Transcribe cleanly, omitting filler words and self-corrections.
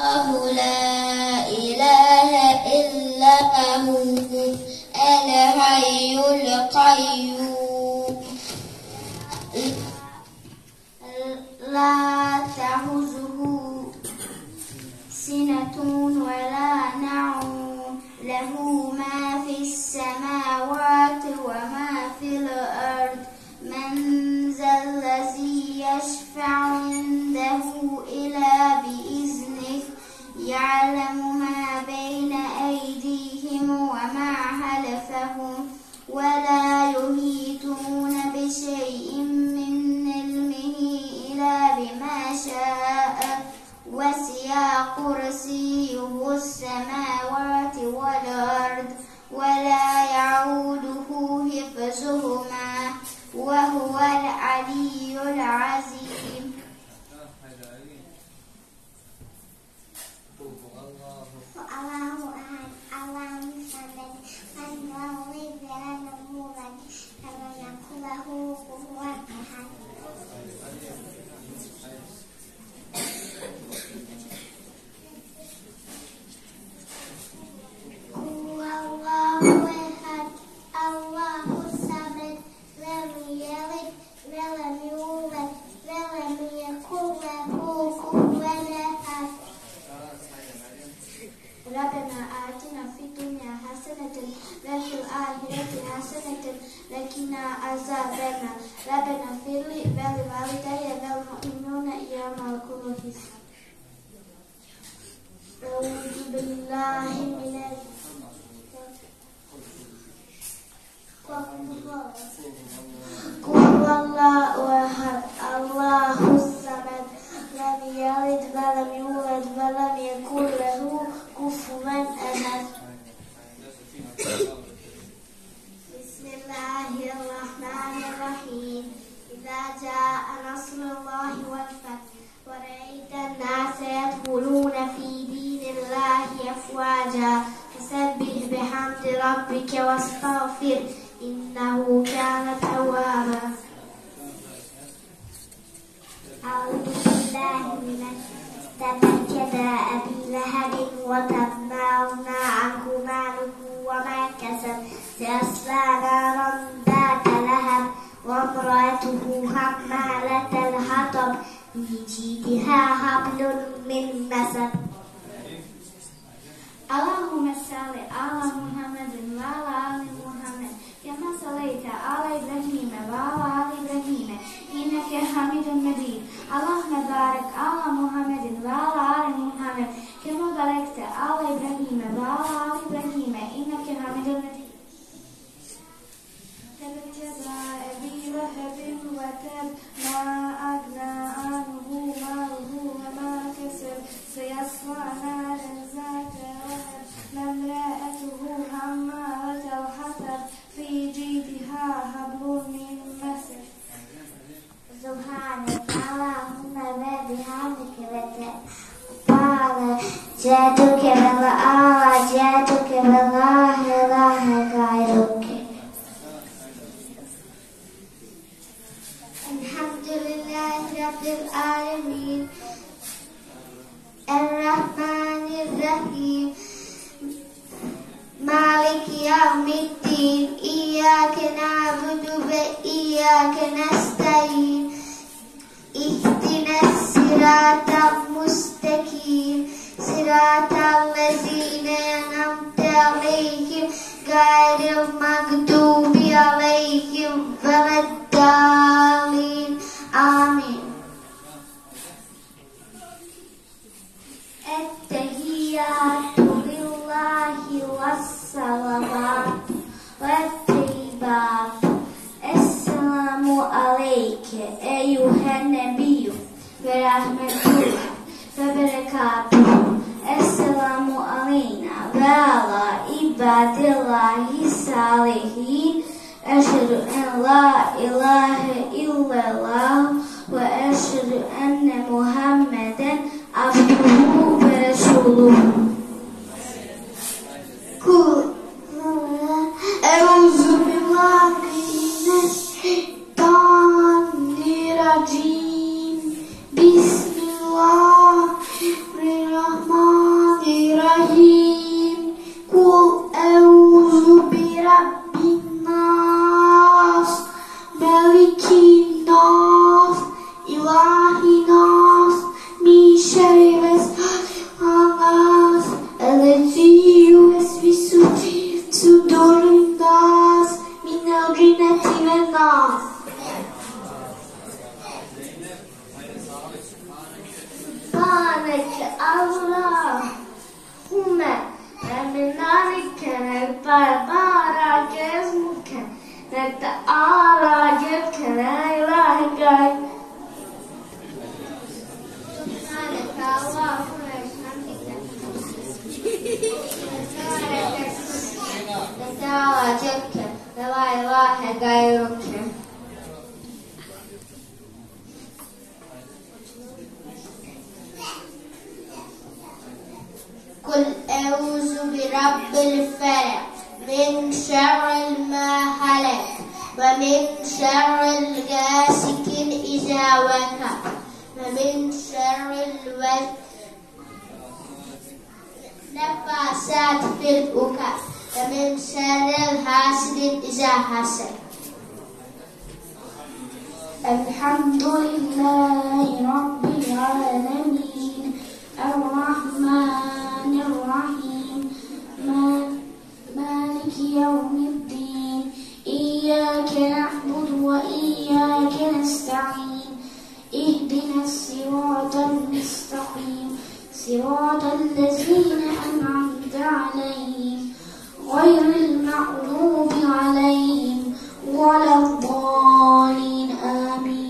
الله لا إله إلا هو الحي القيوم لا تأخذه سنة ولا نوم له ما في السماوات وما في الأرض من ذا الذي يشفع عنده إلا بإذنه يعلم ما بين أيديهم وما خلفهم ولا يحيطون بشيء من علمه إلا بما شاء وسع كرسيه السماوات والأرض ولا يعوده حفظهما وهو العلي العظيم. الله أحد الله الصمد لم يلد ولم يولد ولم يكن له كفوا أحد. هو الله أحد الله الصمد لم يلد ولم يولد ولم يكن له كفوا أحد. ربنا آتنا في الدنيا حسنة وفي الآخرة حسنة وقنا عذاب النار. ربنا اغفر لي ولوالدي والمؤمنين يوم يقوم الحساب. أعوذ بالله من قل هو الله أحد الله الصمد لم يلد ولم يولد ولم يكن له كفوا أحد. بسم الله الرحمن الرحيم. إذا جاء نصر الله والفتح ورأيت الناس يدخلون في دين الله أفواجا فسبح بحمد ربك واستغفر إنه كان توابا. أعوذ بالله من تبت يدا أبي لهب وتب ما أغنى عنه ماله وما كسب سيصلى نارا ذات لهب وامرأته حمالة الحطب في جيدها حبل من مسد. اللهم صل على محمد وعلى آل محمد كما صليت على إبراهيم وعلى آل إبراهيم إنك حميد مجيد. اللهم بارك على محمد وعلى آل محمد كما باركت على إبراهيم وعلى آل إبراهيم إنك حميد مجيد. تبت يدا أبي لهب وتب ما أغنى عنه ماله وما كسب سيصلى نارا ذات لهب وامرأته حمالة الحطب في جيدها حبل من مسد. سبحانك اللهم وبحمدك وتعالى جادك والأعلى جادك والله إله غيرك. الحمد لله رب العالمين الرحمن الرحيم مالك يوم الدين إياك نعبد وإياك نستعين اهدنا الصراط المستقيم صراط الذين أنعمت عليهم غير المغضوب عليهم ولا الضالين آمين. التحيات لله والصلوات والطيبات. السلام عليك أيها النبي ورحمة الله وبركاته. السلام علينا وعلى عباد الله الصالحين. أشهد أن لا إله إلا الله وأشهد أن محمدا عبده ورسوله. أعوذ بالله من الشيطان الرجيم. بسم الله الرحمن اللهم من ذلك بارك اسمك تعالى جدك لا إله غيرك سبحانك اللهم وبحمدك تعالى جدك لا إله غيرك. قل أعوذ برب الفلق من شر ما خلق ومن شر غاسق إذا وقب ومن شر النفاثات في العقد ومن شر حاسد إذا حسد. الحمد لله رب العالمين الرحمن الرحيم مالك يوم الدين إياك نعبد وإياك نستعين اهدنا الصراط المستقيم صراط الذين أنعمت عليهم